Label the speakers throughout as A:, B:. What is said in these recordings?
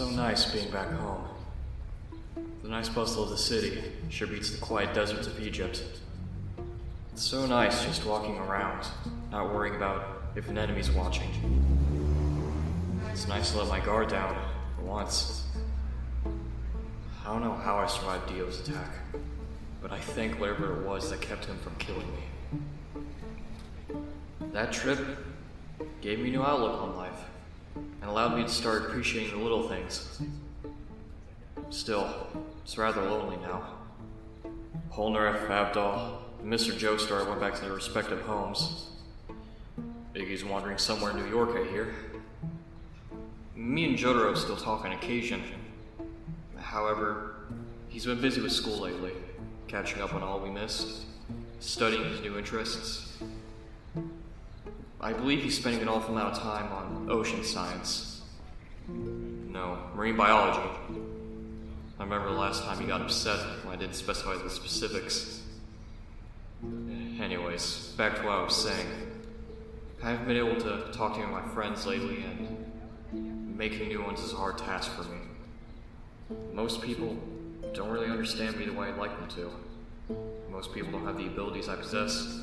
A: so nice being back home. The nice bustle of the city sure beats the quiet deserts of Egypt. It's so nice just walking around, not worrying about if an enemy's watching. It's nice to let my guard down, for once. I don't know how I survived Dio's attack, but I think whatever it was that kept him from killing me. That trip gave me a new outlook on life, and allowed me to start appreciating the little things. Still, it's rather lonely now. Polnareff, Abdal, and Mr. Joestar went back to their respective homes. Iggy's wandering somewhere in New York, I hear. Me and Jotaro still talk on occasion. However, he's been busy with school lately, catching up on all we missed, studying his new interests. I believe he's spending an awful amount of time on ocean science. No, marine biology. I remember the last time he got upset when I didn't specify the specifics. Anyways, back to what I was saying. I haven't been able to talk to any of my friends lately, and making new ones is a hard task for me. Most people don't really understand me the way I'd like them to. Most people don't have the abilities I possess.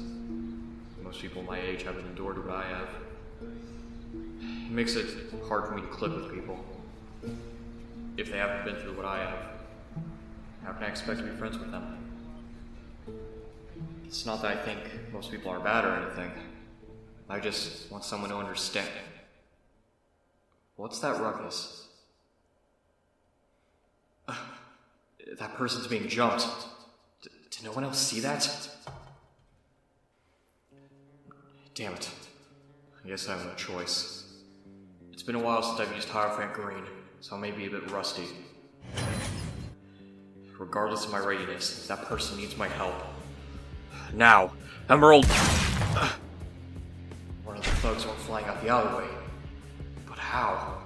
A: Most people my age haven't endured what I have. It makes it hard for me to click with people. If they haven't been through what I have, how can I expect to be friends with them? It's not that I think most people are bad or anything. I just want someone to understand. What's that ruckus? That person's being jumped. Did no one else see that? Damn it. I guess I have no choice. It's been a while since I've used Hierophant Green, so I may be a bit rusty. Regardless of my readiness, that person needs my help. Now, Emerald! One of the thugs went flying out the alleyway. But how?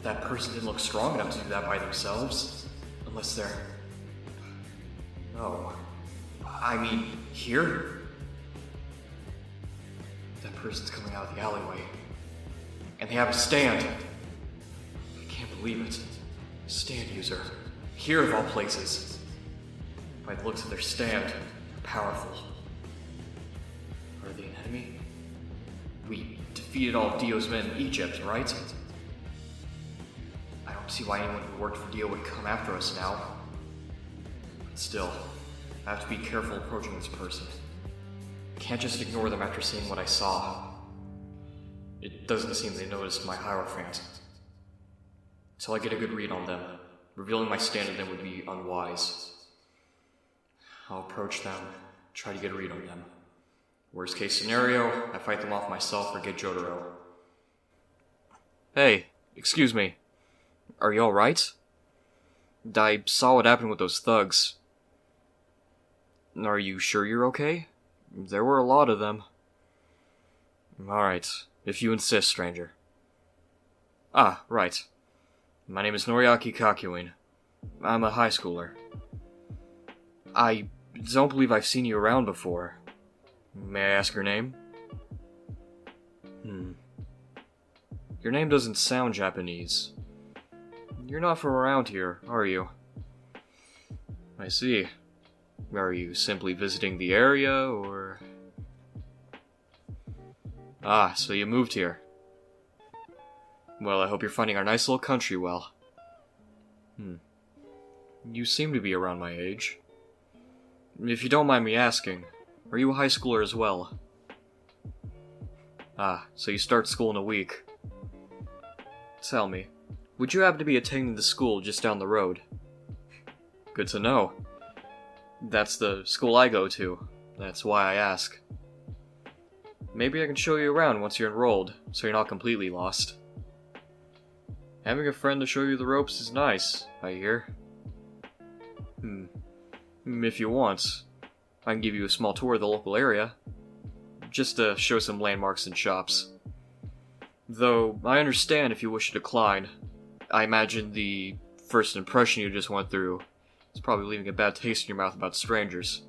A: That person didn't look strong enough to do that by themselves. Unless they're... No. I mean, here? That person's coming out of the alleyway. And they have a stand. I can't believe it. Stand user. Here of all places. By the looks of their stand, they're powerful. Are they an enemy? We defeated all of Dio's men in Egypt, right? I don't see why anyone who worked for Dio would come after us now. But still, I have to be careful approaching this person. Can't just ignore them after seeing what I saw. It doesn't seem they noticed my Hierophant. Till I get a good read on them, revealing my stand to them would be unwise. I'll approach them, try to get a read on them. Worst case scenario, I fight them off myself or get Jotaro. Hey, excuse me. Are you alright? I saw what happened with those thugs. Are you sure you're okay? There were a lot of them. Alright, if you insist, stranger. Ah, right. My name is Noriaki Kakyoin. I'm a high schooler. I don't believe I've seen you around before. May I ask your name? Your name doesn't sound Japanese. You're not from around here, are you? I see. Are you simply visiting the area, or... Ah, so you moved here. Well, I hope you're finding our nice little country well. You seem to be around my age. If you don't mind me asking, are you a high schooler as well? Ah, so you start school in a week. Tell me, would you happen to be attending the school just down the road? Good to know. That's the school I go to. That's why I ask. Maybe I can show you around once you're enrolled, so you're not completely lost. Having a friend to show you the ropes is nice, I hear. If you want, I can give you a small tour of the local area. Just to show some landmarks and shops. Though, I understand if you wish to decline. I imagine the first impression you just went through is probably leaving a bad taste in your mouth about strangers.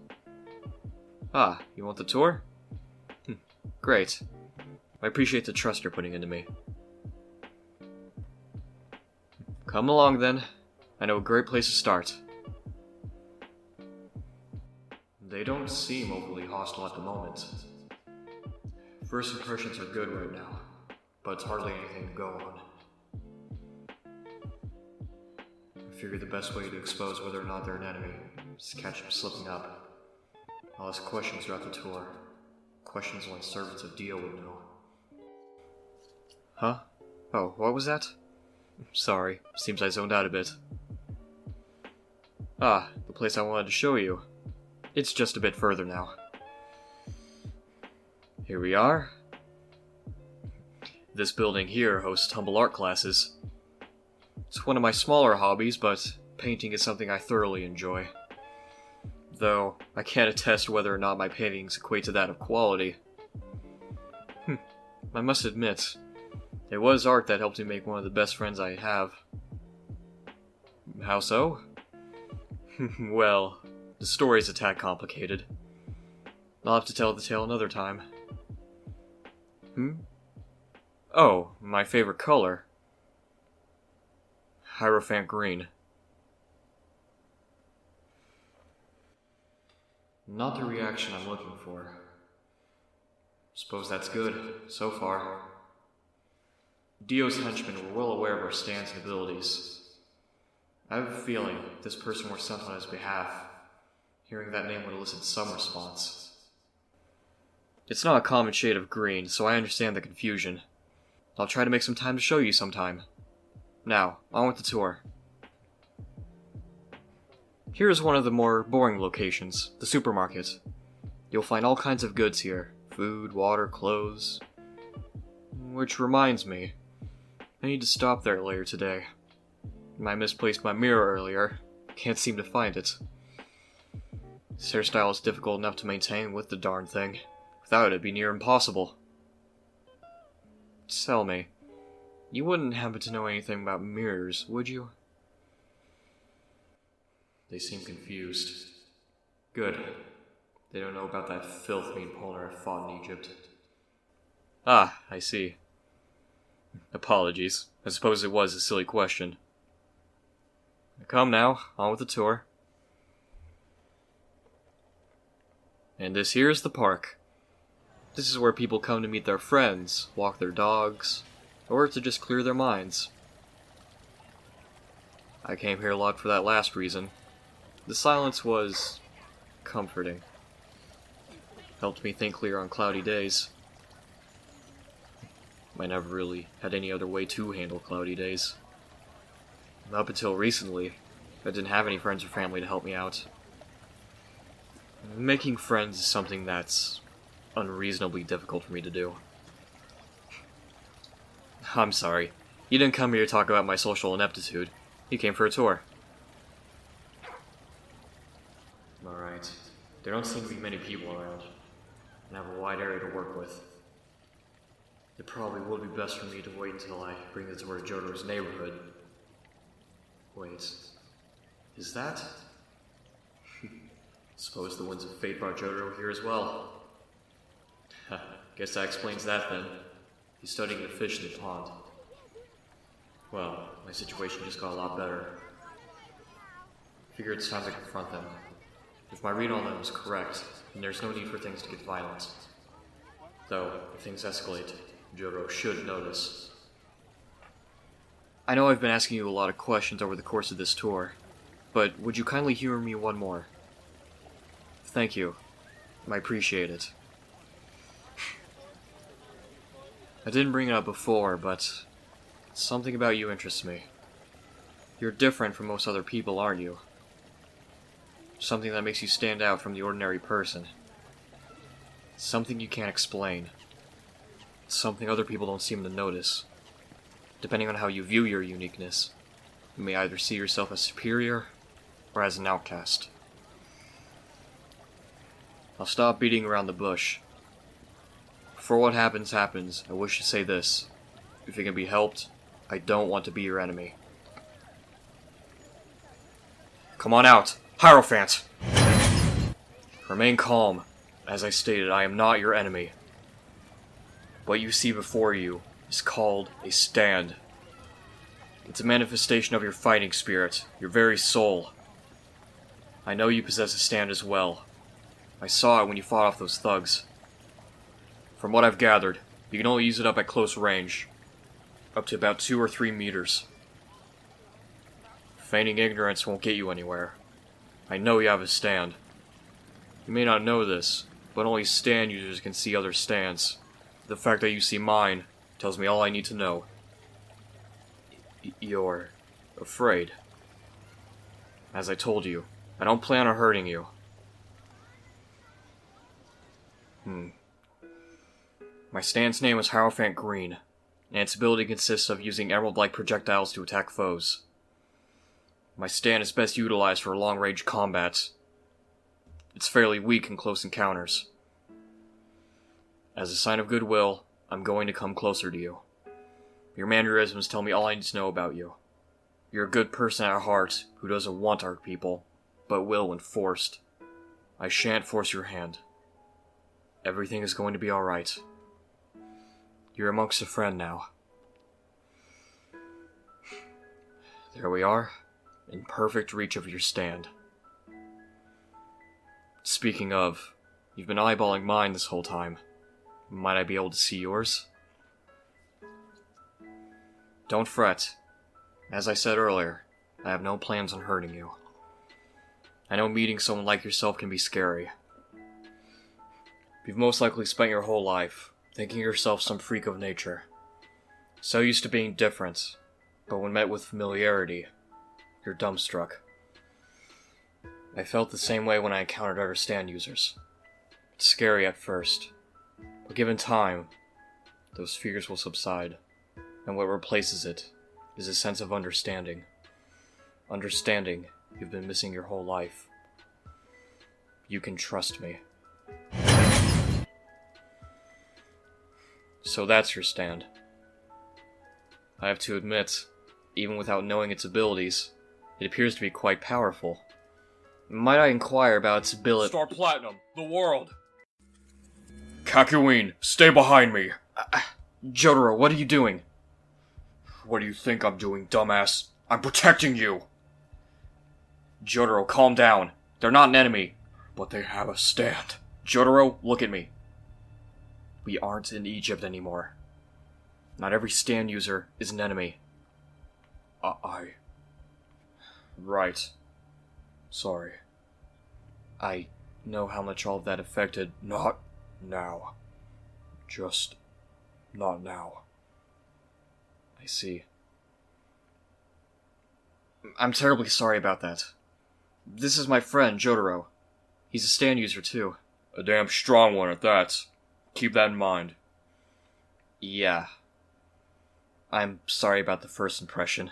A: Ah, you want the tour? Great. I appreciate the trust you're putting into me. Come along then. I know a great place to start. They don't seem overly hostile at the moment. First impressions are good right now, but it's hardly anything to go on. I figure the best way to expose whether or not they're an enemy is to catch them slipping up. I'll ask questions throughout the tour. Questions only servants of Dio would know. Huh? Oh, what was that? Sorry, seems I zoned out a bit. Ah, the place I wanted to show you. It's just a bit further now. Here we are. This building here hosts humble art classes. It's one of my smaller hobbies, but painting is something I thoroughly enjoy. Though, I can't attest whether or not my paintings equate to that of quality. I must admit, it was art that helped me make one of the best friends I have. How so? Well, the story's a tad complicated. I'll have to tell the tale another time. Oh, my favorite color. Hierophant green. Not the reaction I'm looking for. Suppose that's good, so far. Dio's henchmen were well aware of our stands and abilities. I have a feeling if this person were sent on his behalf, hearing that name would elicit some response. It's not a common shade of green, so I understand the confusion. I'll try to make some time to show you sometime. Now, on with the tour. Here's one of the more boring locations, the supermarket. You'll find all kinds of goods here. Food, water, clothes. Which reminds me, I need to stop there later today. I misplaced my mirror earlier. Can't seem to find it. This hairstyle is difficult enough to maintain with the darn thing. Without it, it'd be near impossible. Tell me, you wouldn't happen to know anything about mirrors, would you? They seem confused. Good. They don't know about that filth me and Polnar have fought in Egypt. Ah, I see. Apologies. I suppose it was a silly question. Come now, on with the tour. And this here's the park. This is where people come to meet their friends, walk their dogs, or to just clear their minds. I came here a lot for that last reason. The silence was comforting. Helped me think clear on cloudy days. I never really had any other way to handle cloudy days. Up until recently, I didn't have any friends or family to help me out. Making friends is something that's unreasonably difficult for me to do. I'm sorry. You didn't come here to talk about my social ineptitude. You came for a tour. Alright. There don't seem to be many people around, and I have a wide area to work with. It probably would be best for me to wait until I bring the tour to Jojo's neighborhood. Wait. Is that? Suppose the winds of fate brought Jojo here as well. Guess that explains that then. He's studying the fish in the pond. Well, my situation just got a lot better. Figure it's time to confront them. If my read on them is correct, then there's no need for things to get violent. Though, if things escalate, Jojo should notice. I know I've been asking you a lot of questions over the course of this tour, but would you kindly humor me one more? Thank you. I appreciate it. I didn't bring it up before, but something about you interests me. You're different from most other people, aren't you? Something that makes you stand out from the ordinary person. Something you can't explain. Something other people don't seem to notice. Depending on how you view your uniqueness, you may either see yourself as superior or as an outcast. I'll stop beating around the bush. Before what happens, I wish to say this. If it can be helped, I don't want to be your enemy. Come on out, Hierophant! Remain calm. As I stated, I am not your enemy. What you see before you is called a stand. It's a manifestation of your fighting spirit, your very soul. I know you possess a stand as well. I saw it when you fought off those thugs. From what I've gathered, you can only use it up at close range, up to about 2 or 3 meters. Feigning ignorance won't get you anywhere. I know you have a stand. You may not know this, but only stand users can see other stands. The fact that you see mine tells me all I need to know. You're afraid. As I told you, I don't plan on hurting you. My stand's name is Hierophant Green, and its ability consists of using emerald-like projectiles to attack foes. My stand is best utilized for long-range combat. It's fairly weak in close encounters. As a sign of goodwill, I'm going to come closer to you. Your mannerisms tell me all I need to know about you. You're a good person at heart who doesn't want to hurt people, but will when forced. I shan't force your hand. Everything is going to be alright. You're amongst a friend now. There we are, in perfect reach of your stand. Speaking of, you've been eyeballing mine this whole time. Might I be able to see yours? Don't fret. As I said earlier, I have no plans on hurting you. I know meeting someone like yourself can be scary. You've most likely spent your whole life thinking yourself some freak of nature. So used to being different, but when met with familiarity, you're dumbstruck. I felt the same way when I encountered other stand users. It's scary at first, but given time, those fears will subside, and what replaces it is a sense of understanding. Understanding you've been missing your whole life. You can trust me. So that's your stand. I have to admit, even without knowing its abilities, it appears to be quite powerful. Might I inquire about its ability?
B: Star Platinum, the world!
A: Kakyoin, stay behind me! Jotaro, what are you doing? What do you think I'm doing, dumbass? I'm protecting you! Jotaro, calm down. They're not an enemy. But they have a stand. Jotaro, look at me. We aren't in Egypt anymore. Not every stand user is an enemy. Right. Sorry. I know how much all of that affected. Not now. Just not now. I see. I'm terribly sorry about that. This is my friend, Jotaro. He's a stand user, too.
B: A damn strong one at that. Keep that in mind.
A: Yeah. I'm sorry about the first impression.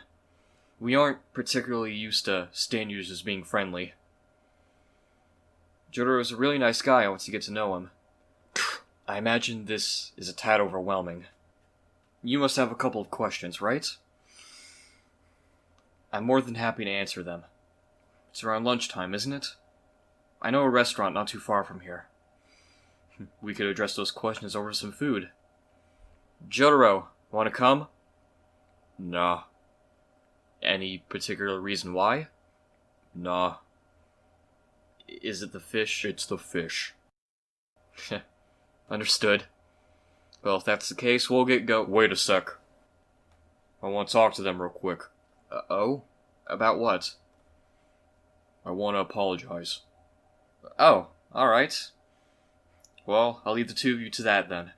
A: We aren't particularly used to stand users being friendly. Jotaro's a really nice guy once you get to know him. I imagine this is a tad overwhelming. You must have a couple of questions, right? I'm more than happy to answer them. It's around lunchtime, isn't it? I know a restaurant not too far from here. We could address those questions over some food. Jotaro, want to come?
B: Nah.
A: Any particular reason why?
B: Nah.
A: Is it the fish?
B: It's the fish.
A: Understood. Well, if that's the case, we'll get go-
B: Wait a sec. I want to talk to them real quick.
A: Oh? About what?
B: I want to apologize.
A: Oh, alright. Well, I'll leave the two of you to that then.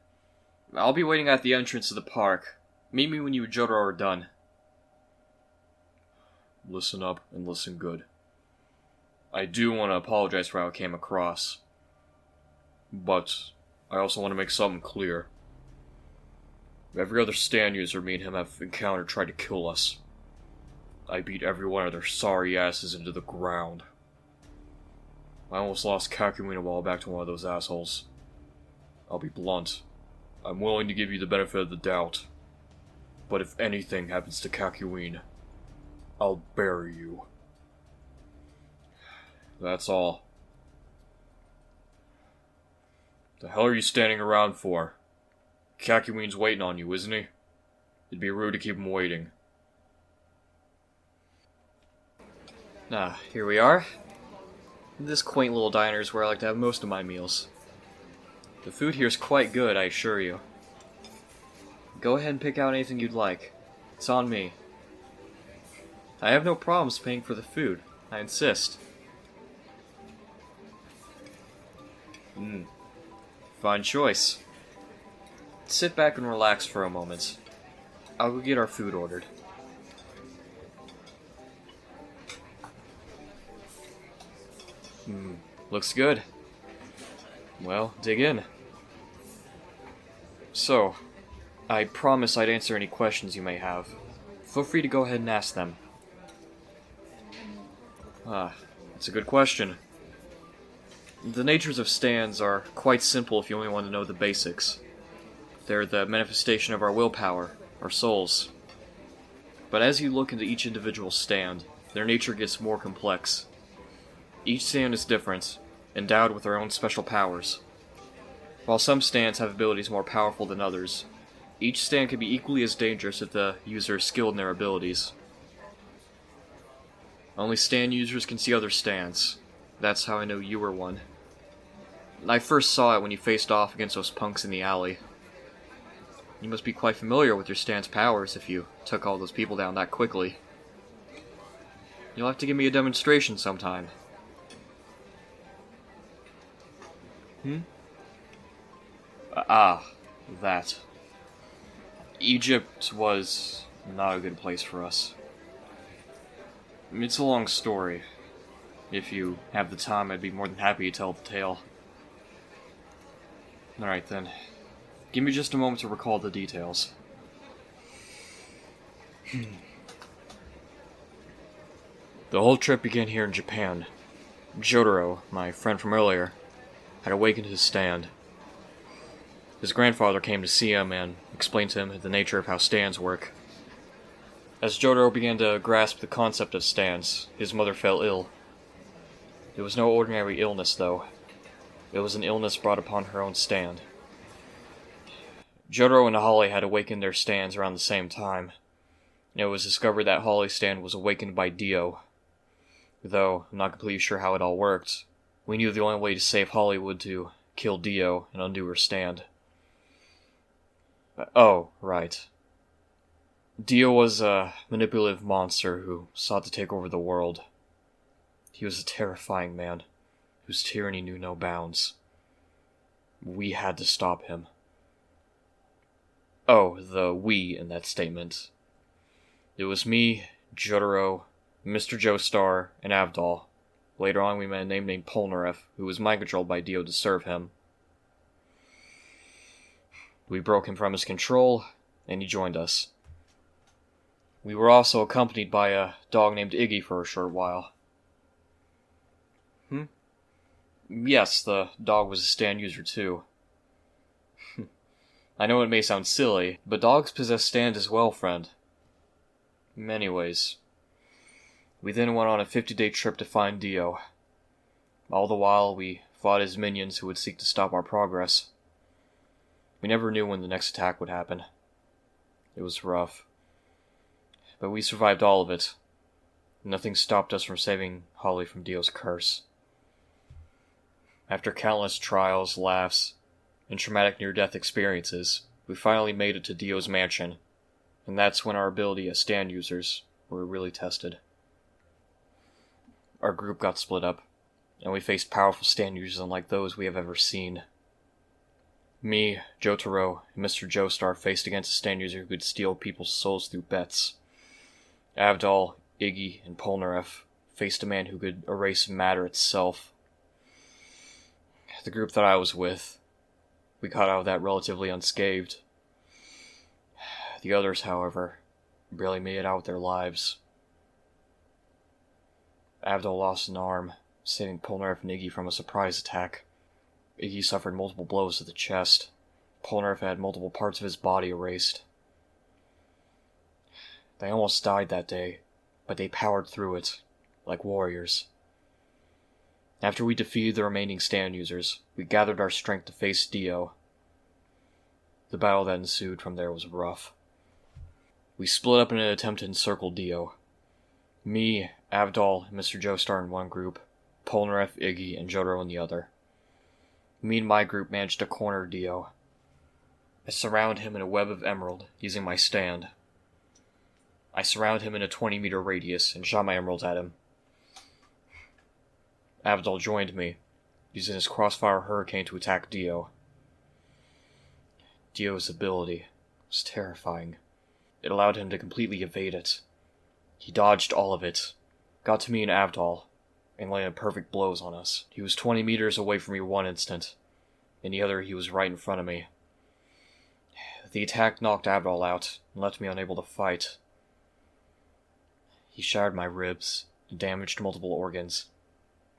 A: I'll be waiting at the entrance to the park. Meet me when you and Jotaro are done.
B: Listen up and listen good. I do want to apologize for how it came across. But I also want to make something clear. Every other stand user me and him have encountered tried to kill us. I beat every one of their sorry asses into the ground. I almost lost Kakyoin a while back to one of those assholes. I'll be blunt. I'm willing to give you the benefit of the doubt. But if anything happens to Kakyoin, I'll bury you. That's all. The hell are you standing around for? Kakyoin's waiting on you, isn't he? It'd be rude to keep him waiting.
A: Here we are. This quaint little diner is where I like to have most of my meals. The food here is quite good, I assure you. Go ahead and pick out anything you'd like. It's on me. I have no problems paying for the food. I insist. Fine choice. Sit back and relax for a moment. I'll go get our food ordered. Looks good. Well, dig in. So, I promise I'd answer any questions you may have. Feel free to go ahead and ask them. That's a good question. The natures of stands are quite simple if you only want to know the basics. They're the manifestation of our willpower, our souls. But as you look into each individual stand, their nature gets more complex. Each stand is different, endowed with their own special powers. While some stands have abilities more powerful than others, each stand can be equally as dangerous if the user is skilled in their abilities. Only stand users can see other stands. That's how I know you were one. I first saw it when you faced off against those punks in the alley. You must be quite familiar with your stand's powers if you took all those people down that quickly. You'll have to give me a demonstration sometime. That. Egypt was not a good place for us. It's a long story. If you have the time, I'd be more than happy to tell the tale. Alright then. Give me just a moment to recall the details. The whole trip began here in Japan. Jotaro, my friend from earlier, had awakened his stand. His grandfather came to see him and explained to him the nature of how stands work. As Jotaro began to grasp the concept of stands, his mother fell ill. It was no ordinary illness, though. It was an illness brought upon her own stand. Jotaro and Holly had awakened their stands around the same time. It was discovered that Holly's stand was awakened by Dio. Though I'm not completely sure how it all worked, we knew the only way to save Holly would to kill Dio and undo her stand. Oh, right. Dio was a manipulative monster who sought to take over the world. He was a terrifying man, whose tyranny knew no bounds. We had to stop him. Oh, the we in that statement. It was me, Jotaro, Mr. Joestar, and Avdol. Later on we met a name named Polnareff, who was mind-controlled by Dio to serve him. We broke him from his control, and he joined us. We were also accompanied by a dog named Iggy for a short while. Yes, the dog was a stand user too. I know it may sound silly, but dogs possess stand as well, friend. Anyways, we then went on a 50-day trip to find Dio. All the while, we fought his minions who would seek to stop our progress. We never knew when the next attack would happen. It was rough. But we survived all of it. Nothing stopped us from saving Holly from Dio's curse. After countless trials, laughs, and traumatic near-death experiences, we finally made it to Dio's mansion, and that's when our ability as stand users were really tested. Our group got split up, and we faced powerful stand users unlike those we have ever seen. Me, Jotaro, and Mr. Joestar faced against a stand user who could steal people's souls through bets. Avdol, Iggy, and Polnareff faced a man who could erase matter itself. The group that I was with, we got out of that relatively unscathed. The others, however, barely made it out with their lives. Avdol lost an arm, saving Polnareff and Iggy from a surprise attack. Iggy suffered multiple blows to the chest. Polnareff had multiple parts of his body erased. They almost died that day, but they powered through it, like warriors. After we defeated the remaining stand users, we gathered our strength to face Dio. The battle that ensued from there was rough. We split up in an attempt to encircle Dio. Me,
B: Avdol and Mr. Joestar in one group, Polnareff, Iggy, and Jojo in the other. Me and my group managed to corner Dio. I surround him in a web of emerald, using my stand. I surround him in a 20-meter radius and shot my emeralds at him. Avdol joined me, using his crossfire hurricane to attack Dio. Dio's ability was terrifying. It allowed him to completely evade it. He dodged all of it, got to me and Avdol, and landed perfect blows on us. He was 20 meters away from me one instant. In the other, he was right in front of me. The attack knocked Avdol out and left me unable to fight. He shattered my ribs and damaged multiple organs,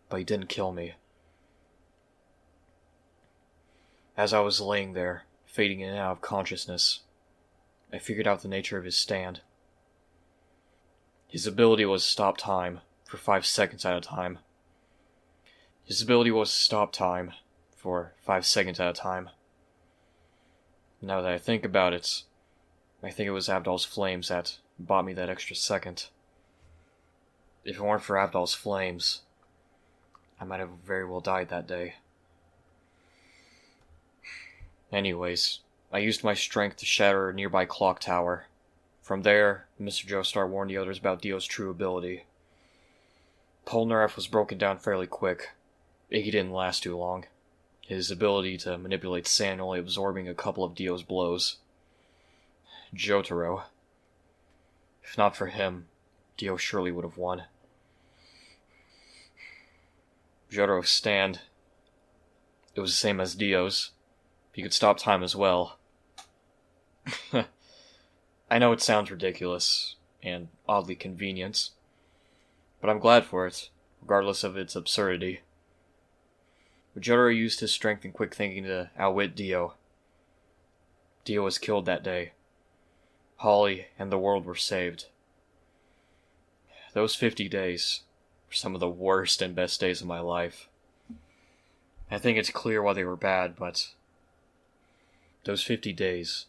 B: but he didn't kill me. As I was laying there, fading in and out of consciousness, I figured out the nature of his stand. His ability was to stop time for 5 seconds at a time. His ability was to stop time for 5 seconds at a time. Now that I think about it, I think it was Avdol's flames that bought me that extra second. If it weren't for Avdol's flames, I might have very well died that day. Anyways, I used my strength to shatter a nearby clock tower. From there, Mr. Joestar warned the others about Dio's true ability. Polnareff was broken down fairly quick. Iggy didn't last too long, his ability to manipulate sand only absorbing a couple of Dio's blows. Jotaro. If not for him, Dio surely would have won. Jotaro's stand. It was the same as Dio's. He could stop time as well. I know it sounds ridiculous, and oddly convenient, but I'm glad for it, regardless of its absurdity. But Jotaro used his strength and quick thinking to outwit Dio. Dio was killed that day. Holly and the world were saved. Those 50 days were some of the worst and best days of my life. I think it's clear why they were bad, but those 50 days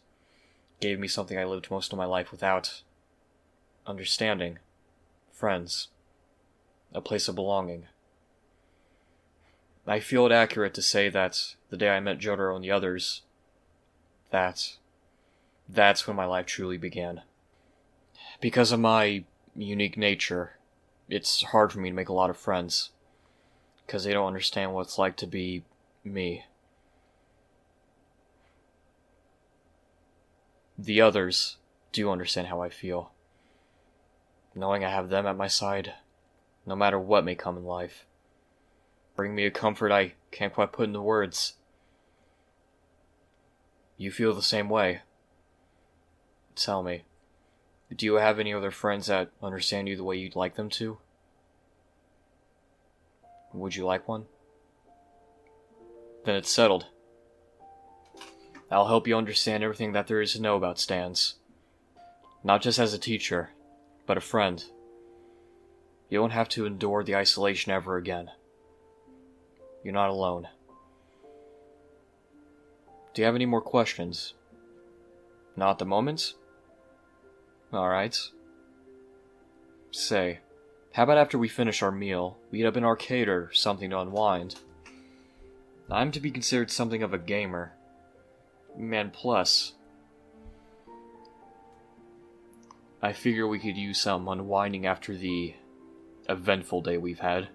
B: gave me something I lived most of my life without: understanding, friends, a place of belonging. I feel it accurate to say that the day I met Jotaro and the others, that's when my life truly began. Because of my unique nature, it's hard for me to make a lot of friends, because they don't understand what it's like to be me. The others do understand how I feel, knowing I have them at my side, no matter what may come in life. Bring me a comfort I can't quite put into words. You feel the same way. Tell me, do you have any other friends that understand you the way you'd like them to? Would you like one? Then it's settled. I'll help you understand everything that there is to know about stands. Not just as a teacher, but a friend. You won't have to endure the isolation ever again. You're not alone. Do you have any more questions? Not at the moment? Alright. Say, how about after we finish our meal, we eat up an arcade or something to unwind? I'm to be considered something of a gamer. And plus, I figure we could use some unwinding after the eventful day we've had.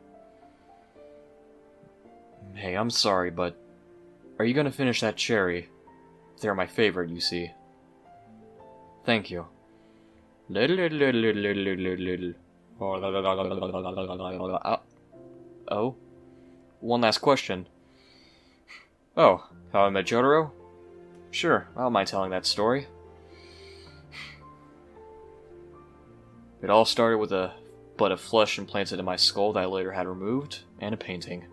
B: Hey, I'm sorry, but are you gonna finish that cherry? They're my favorite, you see. Thank you. Oh? One last question. Oh, how I met Jotaro? Sure, I don't mind telling that story. It all started with a bud of flesh implanted in my skull that I later had removed, and a painting.